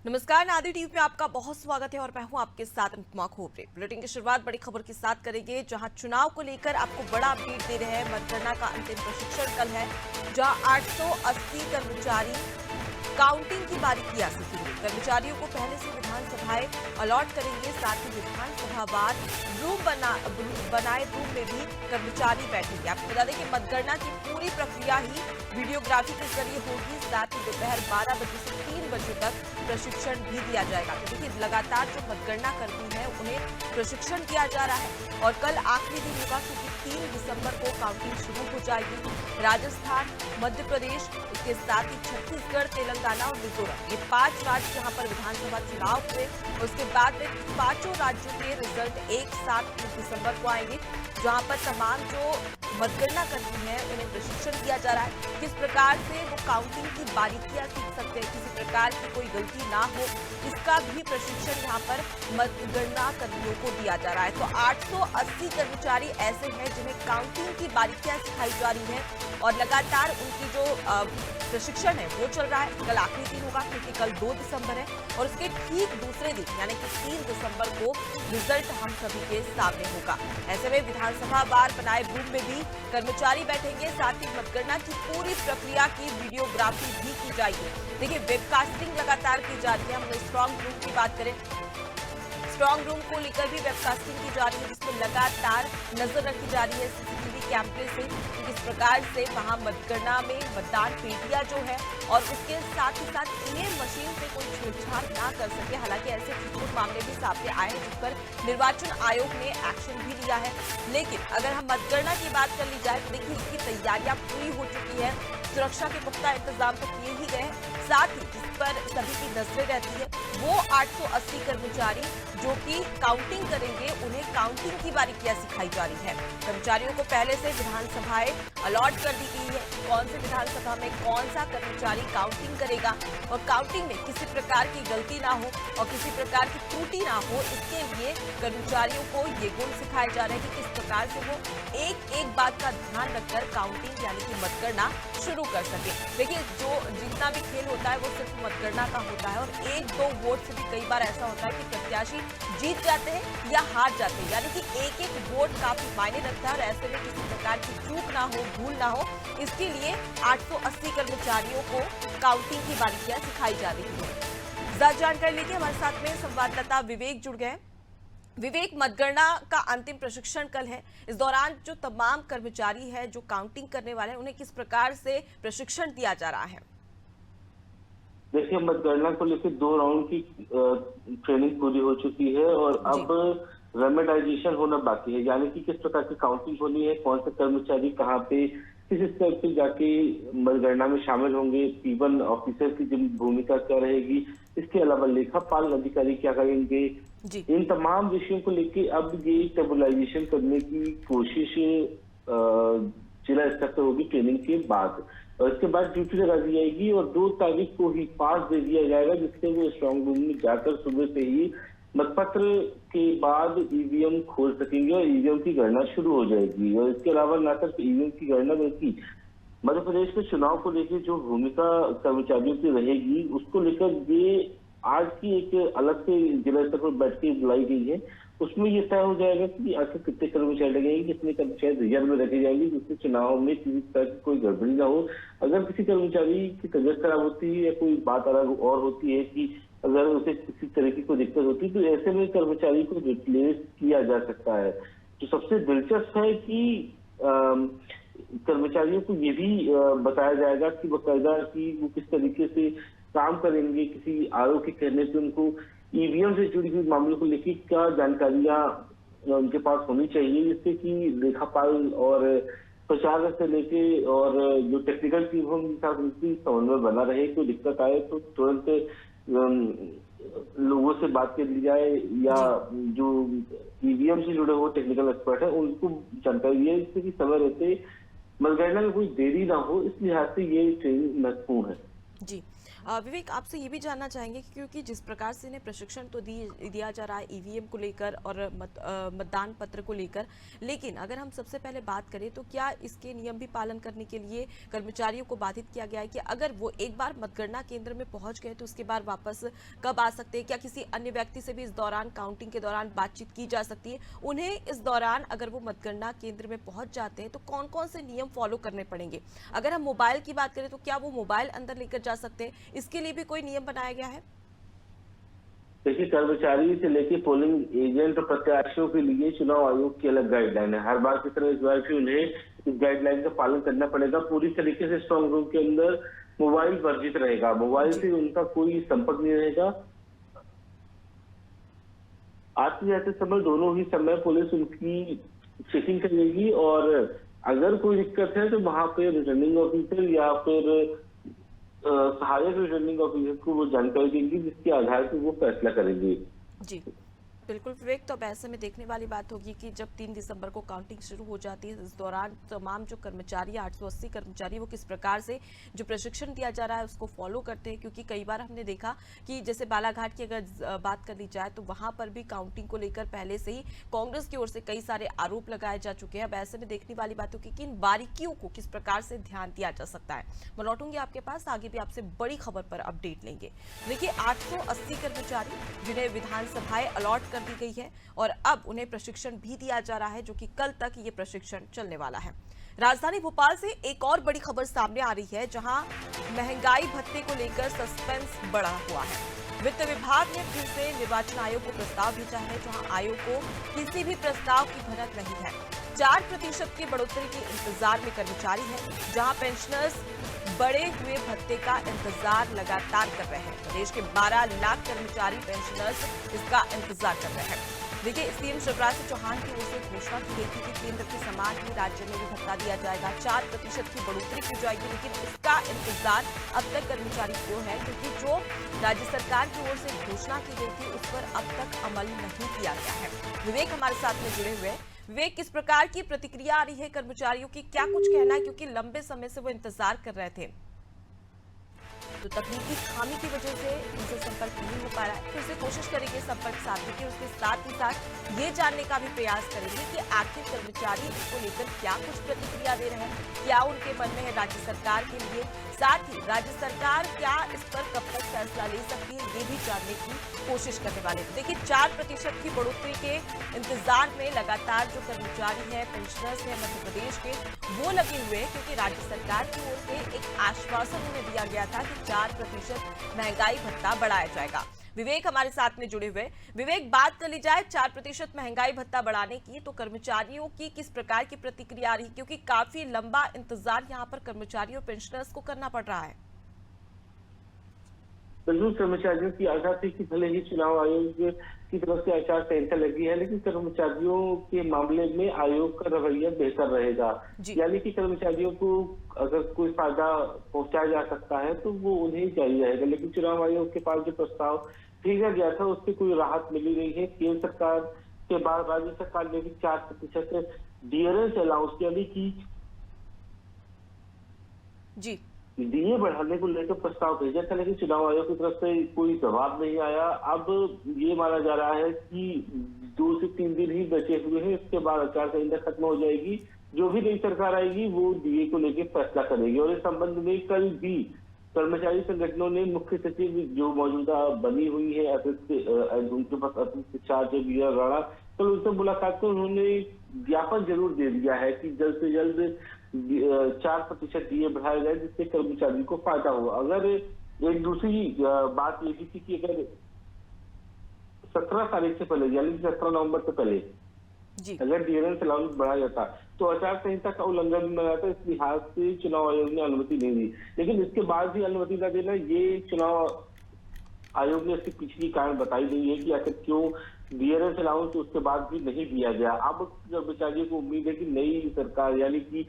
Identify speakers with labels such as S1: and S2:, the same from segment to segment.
S1: नमस्कार, नादिर टीवी में आपका बहुत स्वागत है और मैं हूं आपके साथ अनुपमा खोपरे। बुलेटिन की शुरुआत बड़ी खबर के साथ करेंगे, जहां चुनाव को लेकर आपको बड़ा अपडेट दे रहे हैं। मतगणना का अंतिम प्रशिक्षण कल है, जहां 880 कर्मचारी काउंटिंग की बारीकी सीखेंगे। कर्मचारियों को पहले से विधानसभाएं अलॉट करेंगे, साथ ही विधानसभावार बनाए रूम में भी कर्मचारी बैठेंगे। आपको बता दें कि मतगणना की पूरी प्रक्रिया ही वीडियोग्राफी के जरिए होगी। साथ ही दोपहर 12 बजे से 3 बजे तक प्रशिक्षण भी दिया जाएगा। तो देखिए, लगातार जो मतगणना कर्मी है उन्हें प्रशिक्षण दिया जा रहा है और कल आखिरी दिन होगा, क्योंकि 3 दिसंबर को काउंटिंग शुरू हो जाएगी। राजस्थान, मध्य प्रदेश, उसके साथ ही छत्तीसगढ़, तेलंगाना और मिजोरम, ये 5 राज्य जहां पर विधानसभा चुनाव हुए। उसके बाद में पांचों राज्यों के रिजल्ट एक साथ 3 दिसंबर को आएंगे, जहां पर तमाम जो मतगणना कर्मी है उन्हें प्रशिक्षण दिया जा रहा है। किस प्रकार से वो काउंटिंग की बारीकियां सीख सकते हैं, किसी प्रकार की कोई गलती ना हो, इसका भी प्रशिक्षण यहाँ पर मतगणना कर्मियों को दिया जा रहा है। तो 880 कर्मचारी ऐसे हैं जिन्हें काउंटिंग की बारीकियां सिखाई जा रही है और लगातार उनकी जो प्रशिक्षण है वो चल रहा है। कल आखिरी दिन होगा, क्योंकि कल 2 दिसंबर है और उसके ठीक दूसरे दिन यानी कि 3 दिसंबर को रिजल्ट हम सभी के सामने होगा। ऐसे में विधानसभा वार बनाए रूम में भी कर्मचारी बैठेंगे, साथ ही मतगणना की पूरी प्रक्रिया की वीडियोग्राफी भी की जाएगी। देखिए, वेबकास्टिंग लगातार की जा रही है। हम स्ट्रांग रूम की बात करें, स्ट्रांग रूम को लेकर भी वेबकास्टिंग की जा रही है, जिसमें लगातार नजर रखी जा रही है सीसीटीवी कैमरे से कि किस प्रकार से वहां मतगणना में मतदान पेटियां जो है और उसके साथ ही साथ ईवीएम मशीन से कोई छेड़छाड़ ना कर सके। हालांकि ऐसे कुछ मामले भी सामने आए हैं जिस पर निर्वाचन आयोग ने एक्शन भी लिया है। लेकिन अगर हम मतगणना की बात कर ली जाए तो देखिए, इसकी तैयारियां पूरी हो चुकी है। सुरक्षा के पुख्ता इंतजाम तो किए ही गए हैं, साथ ही जिस पर सभी की नजरें रहती है वो 880 कर्मचारी जो कि काउंटिंग करेंगे, उन्हें काउंटिंग की बारीकियां सिखाई जा रही है। कर्मचारियों को पहले से विधानसभाएं अलॉट कर दी गई है, कौन से विधानसभा में कौन सा कर्मचारी काउंटिंग करेगा और काउंटिंग में किसी प्रकार की गलती ना हो और किसी प्रकार की त्रुटि ना हो, इसके लिए कर्मचारियों को ये गुण सिखाए जा रहे हैं कि किस प्रकार से वो एक एक बात का ध्यान रखकर काउंटिंग यानी कि मतगणना शुरू कर सके। देखिए, जो जितना भी खेल होता है वो सिर्फ मतगणना का होता है और 1-2 वोट से भी कई बार ऐसा होता है कि प्रत्याशी जीत जाते हैं या हार जाते हैं, यानी कि एक एक वोट काफी मायने रखता है और ऐसे में किसी प्रकार की चूक ना हो, भूल ना हो, इसके लिए 880 कर्मचारियों को काउंटिंग की बारीकियां सिखाई जा रही है। ज्यादा जानकारी लेके हमारे साथ में संवाददाता विवेक जुड़ गए। विवेक, मतगणना का अंतिम प्रशिक्षण कल है, इस दौरान जो तमाम कर्मचारी है जो काउंटिंग करने वाले हैं उन्हें किस प्रकार से प्रशिक्षण दिया जा रहा है?
S2: देखिए, मतगणना को लेकर 2 राउंड की ट्रेनिंग पूरी हो चुकी है और अब रेमेडाइजेशन होना बाकी है, यानी कि किस प्रकार की काउंटिंग होनी है, कौन से कर्मचारी कहाँ पे किस स्तर पे जाके मतगणना में शामिल होंगे, P1 ऑफिसर की भूमिका क्या रहेगी, इसके अलावा लेखापाल अधिकारी क्या करेंगे, इन तमाम विषयों को लेके अब ये स्टेबलाइजेशन करने की कोशिश जिला स्तर पर होगी ट्रेनिंग के बाद। और इसके बाद ड्यूटी लगा दी जाएगी और 2 तारीख को ही पास दे दिया जाएगा, जिससे वो स्ट्रांग रूम में जाकर सुबह से ही मतपत्र के बाद ईवीएम खोल सकेंगे और ईवीएम की गणना शुरू हो जाएगी। और इसके अलावा न सिर्फ ईवीएम की गणना बल्कि मध्य प्रदेश के चुनाव को लेकर जो भूमिका कर्मचारियों की रहेगी उसको लेकर ये आज की एक अलग से जिला स्तर पर बैठक बुलाई गई है। उसमें ये तय हो जाएगा कि आखिर कितने कर्मचारी लगेंगे, कितने कर्मचारी रिजर्व में रखे जाएंगे, जिससे चुनाव में किसी तरह की कोई गड़बड़ी ना हो। अगर किसी कर्मचारी की तबीयत खराब होती है या कोई बात अलग और होती है कि अगर उसे किसी तरह की कोई दिक्कत होती है तो ऐसे में कर्मचारी को रिप्लेस किया जा सकता है। तो सबसे दिलचस्प है कि कर्मचारियों को ये भी बताया जाएगा कि बकायदा कि वो किस तरीके से काम करेंगे, किसी आयोग के कहने पे उनको ईवीएम से जुड़ी हुई मामलों को लेकर क्या जानकारियां उनके पास होनी चाहिए, जिससे कि लेखापाल और प्रचार से लेके और जो टेक्निकल टीम हो उनके साथ उनकी समन्वय बना रहे। कोई दिक्कत आए तो तुरंत लोगों से बात कर ली जाए या जो ईवीएम से जुड़े हुए टेक्निकल एक्सपर्ट है उनको जानकारी दिए, जिससे कि समय रहते मतगणना में कोई देरी ना हो। इस लिहाज से ये ट्रेनिंग महत्वपूर्ण है।
S1: जी, विवेक, आपसे ये भी जानना चाहेंगे कि क्योंकि जिस प्रकार से इन्हें प्रशिक्षण तो दिया जा रहा है ईवीएम को लेकर और मतदान पत्र को लेकर, लेकिन अगर हम सबसे पहले बात करें तो क्या इसके नियम भी पालन करने के लिए कर्मचारियों को बाधित किया गया है कि अगर वो एक बार मतगणना केंद्र में पहुंच गए तो उसके बाद वापस कब आ सकते हैं? क्या किसी अन्य व्यक्ति से भी इस दौरान, काउंटिंग के दौरान बातचीत की जा सकती है? उन्हें इस दौरान अगर वो मतगणना केंद्र में पहुंच जाते हैं तो कौन कौन से नियम फॉलो करने पड़ेंगे? अगर हम मोबाइल की बात करें तो क्या वो मोबाइल अंदर लेकर जा सकते हैं? इसके लिए भी कोई नियम बनाया गया है?
S2: देखिए, कर्मचारी से लेके पोलिंग एजेंट और प्रत्याशियों के लिए चुनाव आयोग की अलग गाइडलाइन है। हर बार की तरह इस बार भी उन्हें इस गाइडलाइन का पालन करना पड़ेगा। पूरी तरीके से स्ट्रांग रूम के अंदर मोबाइल वर्जित रहेगा, मोबाइल से उनका कोई संपर्क नहीं रहेगा। आते जाते समय दोनों ही समय पुलिस उनकी चेकिंग करेगी और अगर कोई दिक्कत है तो वहां पे रिटर्निंग ऑफिसर या फिर सहायक रिटर्निंग ऑफिसर को वो जानकारी देंगी, जिसके आधार पर वो फैसला करेंगे।
S1: जी बिल्कुल विवेक, तो अब ऐसे में देखने वाली बात होगी कि जब 3 दिसंबर को काउंटिंग शुरू हो जाती है, इस दौरान तमाम जो कर्मचारी 880 कर्मचारी वो किस प्रकार से जो प्रशिक्षण दिया जा रहा है उसको फॉलो करते हैं। क्योंकि कई बार हमने देखा कि जैसे बालाघाट की अगर बात कर ली जाए तो वहां पर भी काउंटिंग को लेकर पहले से ही कांग्रेस की ओर से कई सारे आरोप लगाए जा चुके हैं। अब ऐसे में देखने वाली बात होगी कि इन बारीकियों को किस प्रकार से ध्यान दिया जा सकता है। मैं लौटूंगी आपके पास, आगे भी आपसे बड़ी खबर पर अपडेट लेंगे। देखिए, 880 कर्मचारी जिन्हें विधानसभाएं अलॉट दी गई है और अब उन्हें प्रशिक्षण भी दिया जा रहा है, जो कि कल तक ये प्रशिक्षण चलने वाला है। राजधानी भोपाल से एक और बड़ी खबर सामने आ रही है, जहां महंगाई भत्ते को लेकर सस्पेंस बढ़ा हुआ है। वित्त विभाग ने फिर से निर्वाचन आयोग को प्रस्ताव भेजा है, जहां आयोग को किसी भी प्रस्ताव की भनक नहीं है। 4% की बढ़ोतरी के इंतजार में कर्मचारी है, जहां पेंशनर्स बढ़े हुए भत्ते का इंतजार लगातार कर रहे हैं। प्रदेश के 12 लाख कर्मचारी पेंशनर्स इसका इंतजार कर रहे हैं। देखिए, सीएम शिवराज सिंह चौहान की ओर से घोषणा की गई थी कि केंद्र के समान ही राज्य में भी भत्ता दिया जाएगा, 4% की बढ़ोतरी की जाएगी, लेकिन इसका इंतजार अब तक कर्मचारी को है, क्योंकि जो राज्य सरकार की ओर से घोषणा की गई थी उस पर अब तक अमल नहीं किया गया है। विवेक हमारे साथ में जुड़े हुए। विवेक, किस प्रकार की प्रतिक्रिया आ रही है कर्मचारियों की, क्या कुछ कहना है? क्योंकि लंबे समय से वो इंतजार कर रहे थे, तो तकनीकी खामी की वजह से उनसे संपर्क नहीं हो पा रहा है। फिर से कोशिश करेंगे संपर्क साधने की, उसके साथ ही साथ ये जानने का भी प्रयास करेंगे कि आखिर कर्मचारी इसको लेकर क्या कुछ प्रतिक्रिया दे रहे हैं, क्या उनके मन में है राज्य सरकार के लिए, साथ ही राज्य सरकार क्या इस पर कब तक फैसला ले सकती है, ये भी जानने की कोशिश करने वाले हैं। देखिए, 4% की बढ़ोतरी के इंतजार में लगातार जो कर्मचारी है, पेंशनर्स है मध्य प्रदेश के, वो लगे हुए हैं, क्योंकि राज्य सरकार की ओर से एक आश्वासन उन्हें दिया गया था कि 4% महंगाई भत्ता बढ़ाया जाएगा। विवेक हमारे साथ में जुड़े हुए। विवेक, बात कर ली जाए 4% महंगाई भत्ता बढ़ाने की, तो कर्मचारियों की किस प्रकार की प्रतिक्रिया आ रही है? क्योंकि काफी लंबा इंतजार यहाँ पर कर्मचारियों और पेंशनर्स को करना पड़ रहा है।
S2: बिल्कुल, कर्मचारियों की आशा थी कि भले ही चुनाव आयोग की तरफ से आचार संहिता लगी है, लेकिन कर्मचारियों के मामले में आयोग का रवैया बेहतर रहेगा। यानी कि कर्मचारियों को अगर कोई फायदा पहुंचाया जा सकता है तो वो उन्हें जारी रहेगा। लेकिन चुनाव आयोग के पास जो प्रस्ताव भेजा गया था उससे कोई राहत मिली नहीं है। केंद्र सरकार के बाद राज्य सरकार ने भी 4% डियरेंस अलाउंस यानी कि डीए बढ़ाने को लेकर प्रस्ताव भेजा था, लेकिन चुनाव आयोग की तरफ से कोई जवाब नहीं आया। अब ये माना जा रहा है कि 2 से 3 दिन ही बचे हुए हैं, इसके बाद आचार संहिता खत्म हो जाएगी। जो भी नई सरकार आएगी वो डीए को लेकर फैसला करेगी। और इस संबंध में कल भी कर्मचारी संगठनों ने मुख्य सचिव जो मौजूदा बनी हुई है उनके पास अतिरिक्त चार्ज बीआर राणा, कल उनसे मुलाकात कर उन्होंने ज्ञापन जरूर दे दिया है कि जल्द से जल्द 4% डीए बढ़ाया जाए, जिससे कर्मचारी को फायदा हो। अगर एक दूसरी बात ये भी थी कि अगर 17 तारीख से पहले यानी 17 नवंबर से पहले अगर डियरेंस अलाउंस बढ़ाया जाता तो आचार संहिता का उल्लंघन भी माना जाता। इस लिहाज से चुनाव आयोग ने अनुमति नहीं दी, लेकिन इसके बाद भी अनुमति न देना, ये चुनाव आयोग ने इसके पीछे की कारण बताई गई है कि आखिर क्यों डियरेंस अलाउंस उसके बाद भी नहीं दिया गया। अब कर्मचारियों को उम्मीद है कि नई सरकार यानी कि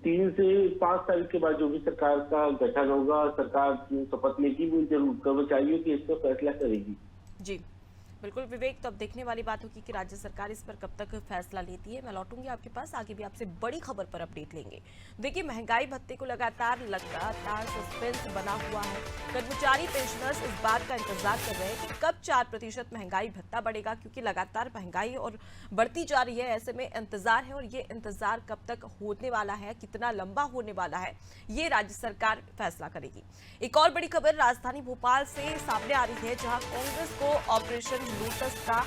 S2: 3 से 5 तारीख के बाद जो भी सरकार का गठन होगा, सरकार शपथ लेगी, वो जरूर कर्मचारियों के इस पर फैसला करेगी।
S1: जी बिल्कुल विवेक, तो अब देखने वाली बात होगी कि राज्य सरकार इस पर कब तक फैसला लेती है। मैं लौटूंगी आपके पास, आगे भी आपसे बड़ी खबर पर अपडेट लेंगे। देखिए, महंगाई भत्ते को लगातार सस्पेंस बना हुआ है। कर्मचारी पेंशनर्स इस बात का इंतजार कर रहे हैं कि कब 4% महंगाई भत्ता बढ़ेगा, क्योंकि लगातार महंगाई और बढ़ती जा रही है। ऐसे में इंतजार है, और ये इंतजार कब तक होने वाला है, कितना लंबा होने वाला है, ये राज्य सरकार फैसला करेगी। एक और बड़ी खबर राजधानी भोपाल से सामने आ रही है, जहां कांग्रेस को ऑपरेशन लोटस का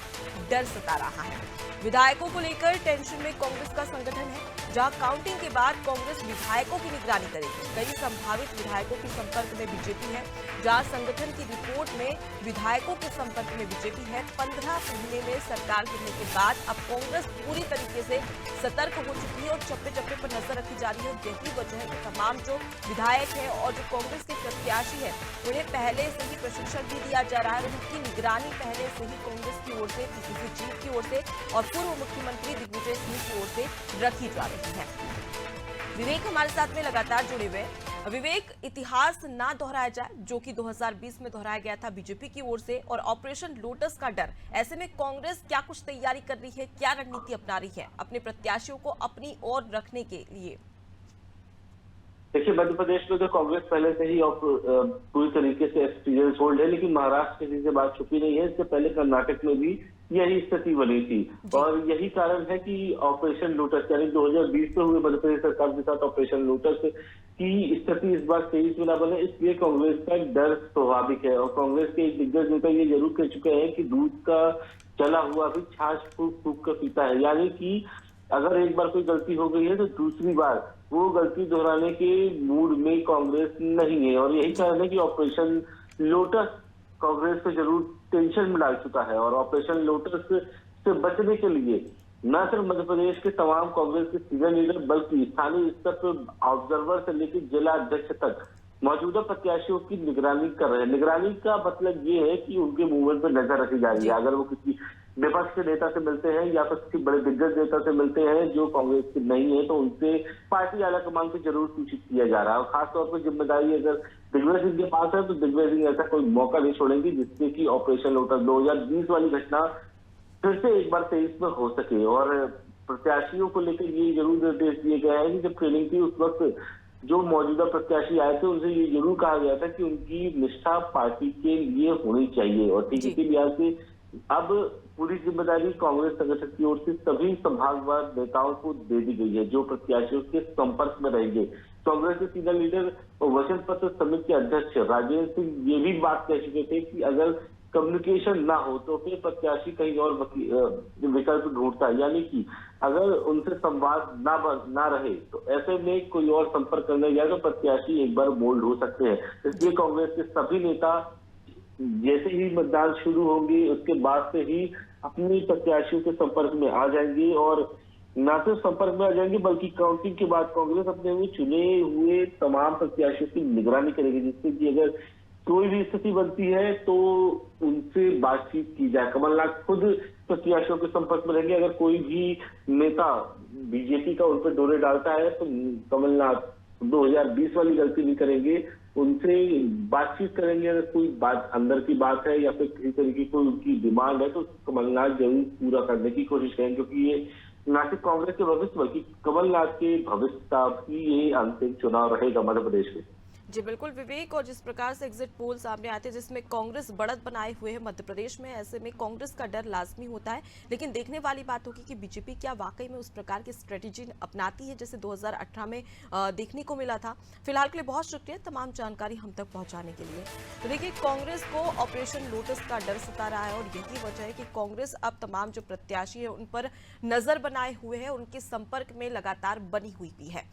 S1: डर सता रहा है। विधायकों को लेकर टेंशन में कांग्रेस का संगठन है, जहां काउंटिंग के बाद कांग्रेस विधायकों की निगरानी करेगी। कई संभावित विधायकों के संपर्क में बीजेपी है, जहां संगठन की रिपोर्ट में विधायकों के संपर्क में बीजेपी है। 15 महीने में सरकार गिरने के बाद अब कांग्रेस पूरी तरीके से सतर्क हो चुकी है और चप्पे चप्पे पर नजर रखी जा रही है। यही वजह है कि तमाम जो विधायक है और जो कांग्रेस के प्रत्याशी है, उन्हें पहले से ही प्रशिक्षण भी दिया जा रहा है। उनकी निगरानी पहले से ही कांग्रेस की ओर से, पीसीसी चीफ की ओर से और पूर्व मुख्यमंत्री दिग्विजय सिंह की ओर से रखी जा रही है। विवेक हमारे साथ में लगातार जुड़े हुए हैं। विवेक, इतिहास ना दोहराया जाए, जो कि 2020 में दोहराया गया था बीजेपी की ओर से, और ऑपरेशन लोटस का डर। ऐसे में कांग्रेस क्या कुछ तैयारी कर रही है, क्या रणनीति अपना रही है अपने प्रत्याशियों को अपनी ओर रखने के लिए?
S2: देखिए, मध्य प्रदेश में तो कांग्रेस पहले से ही पूरी तरीके से एक्सपीरियंस होल्ड है, लेकिन महाराष्ट्र किसी से बात छुपी नहीं है। इससे पहले कर्नाटक में भी यही स्थिति बनी थी, और यही कारण है कि ऑपरेशन लोटस यानी 2020 में हुए मध्य प्रदेश सरकार के साथ ऑपरेशन लोटस की स्थिति इस बार 23 में ना बने। इसलिए कांग्रेस का डर स्वाभाविक है, और कांग्रेस के एक दिग्गज नेता ये जरूर कह चुके हैं कि दूध का जला हुआ भी छाछ फूंक फूंक कर पीता है। यानी कि अगर एक बार कोई गलती हो गई है तो दूसरी बार वो गलती दोहराने के मूड में कांग्रेस नहीं है, और यही कारण है कि ऑपरेशन लोटस कांग्रेस को जरूर टेंशन में डाल चुका है। और ऑपरेशन लोटस से बचने के लिए न सिर्फ मध्य प्रदेश के तमाम कांग्रेस के सीनियर लीडर, बल्कि स्थानीय स्तर पर ऑब्जर्वर से लेकर जिला अध्यक्ष तक मौजूदा प्रत्याशियों की निगरानी कर रहे हैं। निगरानी का मतलब ये है कि उनके मूवमेंट पर नजर रखी जा रही है। अगर वो किसी विपक्ष के नेता से मिलते हैं या फिर किसी बड़े दिग्गज नेता से मिलते हैं जो कांग्रेस के नहीं है, तो उनसे पार्टी आलाकमान को जरूर सूचित किया जा रहा है। और खासतौर पर जिम्मेदारी अगर दिग्विजय सिंह के पास है, तो दिग्विजय सिंह ऐसा कोई मौका नहीं छोड़ेंगे जिससे कि ऑपरेशन लोटस 2020 वाली घटना फिर से एक बार 23 में हो सके। और प्रत्याशियों को लेकर ये जरूर निर्देश दिए गए हैं कि जब ट्रेनिंग थी उस वक्त जो मौजूदा प्रत्याशी आए थे उनसे ये जरूर कहा गया था कि उनकी निष्ठा पार्टी के लिए होनी चाहिए। और ठीक इसी लिहाज से अब पूरी जिम्मेदारी कांग्रेस संगठन की ओर से सभी संभागवार नेताओं को दे दी गई है, जो प्रत्याशियों के संपर्क में रहेंगे। कांग्रेस के सीनियर लीडर और वचन पत्र समिति के अध्यक्ष राजेंद्र सिंह ये भी बात कह चुके थे कि अगर कम्युनिकेशन ना हो तो फिर प्रत्याशी कहीं और विकल्प ढूंढता है। यानी कि अगर उनसे संवाद ना रहे तो ऐसे में कोई और संपर्क करने जाए तो प्रत्याशी एक बार बोल्ड हो सकते हैं। इसलिए कांग्रेस के सभी नेता जैसे ही मतदान शुरू होंगे उसके बाद से ही अपने प्रत्याशियों के संपर्क में आ जाएंगे, और न सिर्फ संपर्क में आ जाएंगे बल्कि काउंटिंग के बाद कांग्रेस अपने हुए चुने हुए तमाम प्रत्याशियों की निगरानी करेगी, जिससे कि अगर कोई भी स्थिति बनती है तो उनसे बातचीत की जाए। कमलनाथ खुद प्रत्याशियों के संपर्क में रहेंगे। अगर कोई भी नेता बीजेपी का उन पर डोरे डालता है तो कमलनाथ 2020 वाली गलती नहीं करेंगे, उनसे बातचीत करेंगे। अगर कोई बात अंदर की बात है या फिर किसी तरीके की कोई उनकी डिमांड है तो कमलनाथ जरूर पूरा करने की कोशिश करेंगे, क्योंकि ये न सिर्फ कांग्रेस के भविष्य बल्कि कमलनाथ के भविष्य का भी ये अंतिम चुनाव रहेगा मध्य प्रदेश में।
S1: जी बिल्कुल विवेक, और जिस प्रकार से एग्जिट पोल सामने आते हैं जिसमें कांग्रेस बढ़त बनाए हुए है मध्य प्रदेश में, ऐसे में कांग्रेस का डर लाजमी होता है। लेकिन देखने वाली बात होगी कि बीजेपी क्या वाकई में उस प्रकार की स्ट्रेटेजी अपनाती है जैसे 2018 में देखने को मिला था। फिलहाल के लिए बहुत शुक्रिया तमाम जानकारी हम तक पहुंचाने के लिए। तो देखिए, कांग्रेस को ऑपरेशन लोटस का डर सता रहा है, और यही वजह है कि कांग्रेस अब तमाम जो प्रत्याशी है उन पर नजर बनाए हुए है, उनके संपर्क में लगातार बनी हुई भी है।